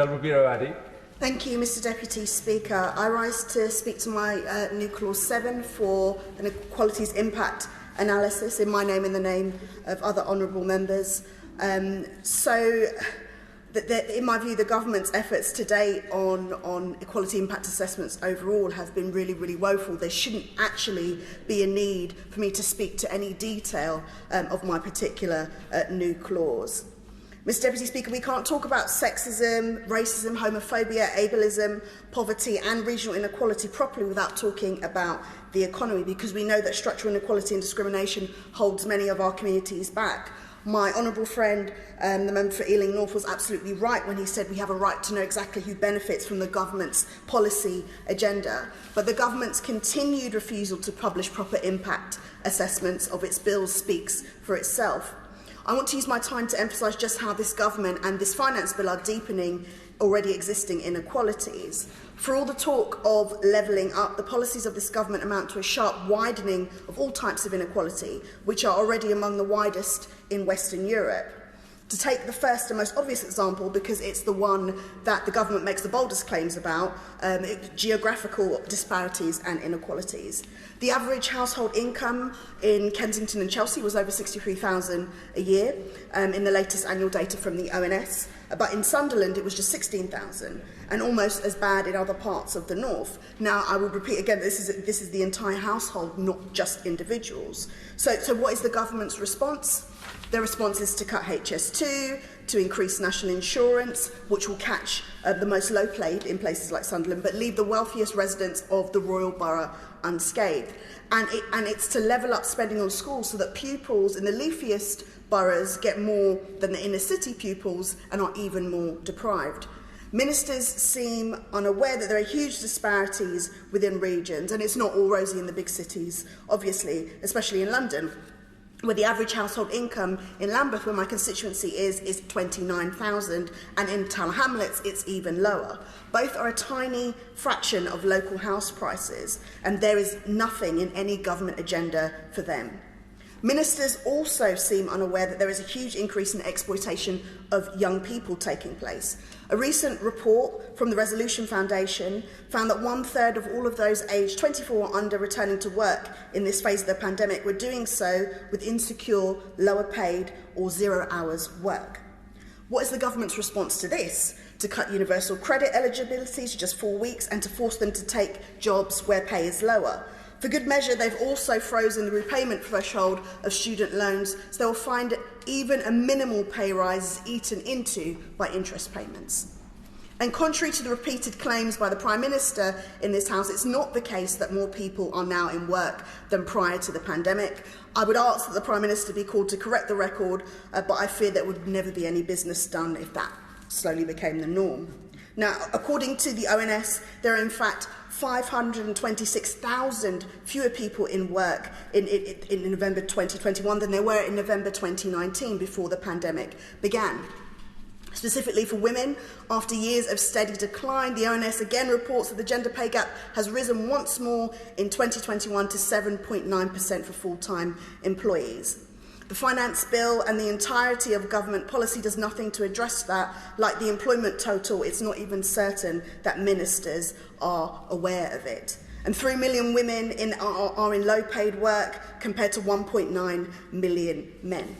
Ribeiro-Addy. Thank you, Mr Deputy Speaker. I rise to speak to my new Clause 7 for an equalities impact analysis in my name and the name of other honourable members. In my view, the government's efforts to date on equality impact assessments overall have been really woeful. There shouldn't actually be a need for me to speak to any detail of my particular new clause. Mr Deputy Speaker, we can't talk about sexism, racism, homophobia, ableism, poverty and regional inequality properly without talking about the economy, because we know that structural inequality and discrimination holds many of our communities back. My honourable friend, the member for Ealing North, was absolutely right when he said we have a right to know exactly who benefits from the government's policy agenda. But the government's continued refusal to publish proper impact assessments of its bills speaks for itself. I want to use my time to emphasise just how this government and this finance bill are deepening already existing inequalities. For all the talk of levelling up, the policies of this government amount to a sharp widening of all types of inequality, which are already among the widest in Western Europe. To take the first and most obvious example, because it's the one that the government makes the boldest claims about, geographical disparities and inequalities. The average household income in Kensington and Chelsea was over £63,000 a year in the latest annual data from the ONS, but in Sunderland it was just £16,000, and almost as bad in other parts of the north. Now, I will repeat again, this is the entire household, not just individuals. So what is the government's response? Their response is to cut HS2, to increase national insurance, which will catch the most low-paid in places like Sunderland, but leave the wealthiest residents of the Royal Borough unscathed. And it's to level up spending on schools so that pupils in the leafiest boroughs get more than the inner-city pupils and are even more deprived. Ministers seem unaware that there are huge disparities within regions, and it's not all rosy in the big cities, obviously, especially in London, where the average household income in Lambeth, where my constituency is £29,000, and in Tower Hamlets it's even lower. Both are a tiny fraction of local house prices, and there is nothing in any government agenda for them. Ministers also seem unaware that there is a huge increase in exploitation of young people taking place. A recent report from the Resolution Foundation found that 1/3 of all of those aged 24 or under returning to work in this phase of the pandemic were doing so with insecure, lower paid or 0 hours work. What is the government's response to this? To cut universal credit eligibility to just 4 weeks and to force them to take jobs where pay is lower. For good measure, they've also frozen the repayment threshold of student loans, so they'll find even a minimal pay rise is eaten into by interest payments. And contrary to the repeated claims by the Prime Minister in this House, it's not the case that more people are now in work than prior to the pandemic. I would ask that the Prime Minister be called to correct the record, but I fear there would never be any business done if that slowly became the norm. Now, according to the ONS, there are in fact 526,000 fewer people in work in November 2021 than there were in November 2019 before the pandemic began. Specifically for women, after years of steady decline, the ONS again reports that the gender pay gap has risen once more in 2021 to 7.9% for full-time employees. The finance bill and the entirety of government policy does nothing to address that. Like the employment total, it's not even certain that ministers are aware of it. And 3 million women are in low-paid work compared to 1.9 million men.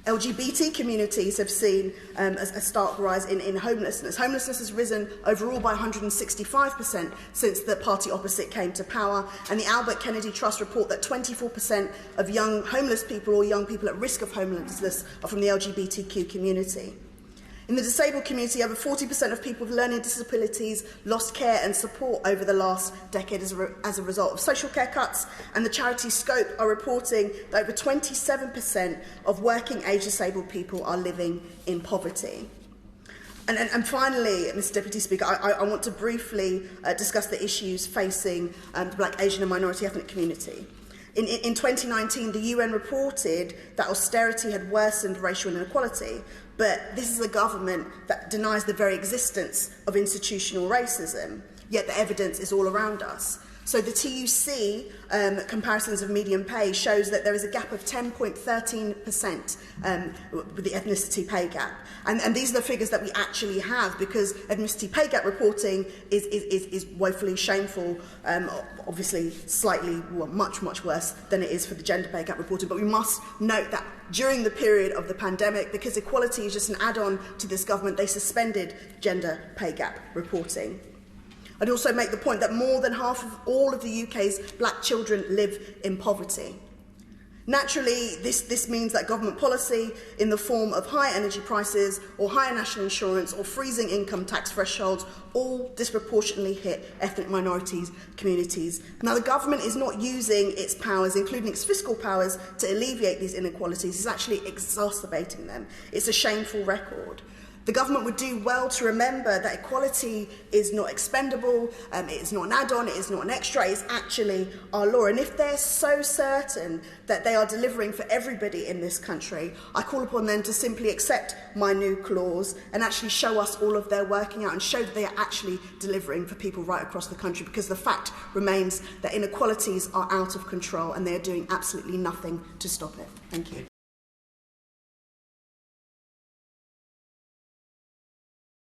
LGBT communities have seen a stark rise in homelessness. Homelessness has risen overall by 165% since the party opposite came to power, and the Albert Kennedy Trust report that 24% of young homeless people or young people at risk of homelessness are from the LGBTQ community. In the disabled community, over 40% of people with learning disabilities lost care and support over the last decade as a result of social care cuts, and the charity Scope are reporting that over 27% of working-age disabled people are living in poverty. And finally, Mr Deputy Speaker, I want to briefly discuss the issues facing the Black, Asian and minority ethnic community. In 2019, the UN reported that austerity had worsened racial inequality, but this is a government that denies the very existence of institutional racism, yet the evidence is all around us. So the TUC comparisons of median pay shows that there is a gap of 10.13% with the ethnicity pay gap. And these are the figures that we actually have, because ethnicity pay gap reporting is woefully shameful, obviously slightly, well, much worse than it is for the gender pay gap reporting. But we must note that during the period of the pandemic, because equality is just an add-on to this government, they suspended gender pay gap reporting. I'd also make the point that more than half of all of the UK's black children live in poverty. Naturally, this means that government policy in the form of high energy prices or higher national insurance or freezing income tax thresholds all disproportionately hit ethnic minorities, communities. Now, the government is not using its powers, including its fiscal powers, to alleviate these inequalities. It's actually exacerbating them. It's a shameful record. The government would do well to remember that equality is not expendable, it is not an add-on, it is not an extra, it is actually our law. And if they're so certain that they are delivering for everybody in this country, I call upon them to simply accept my new clause and actually show us all of their working out and show that they are actually delivering for people right across the country, because the fact remains that inequalities are out of control and they are doing absolutely nothing to stop it. Thank you.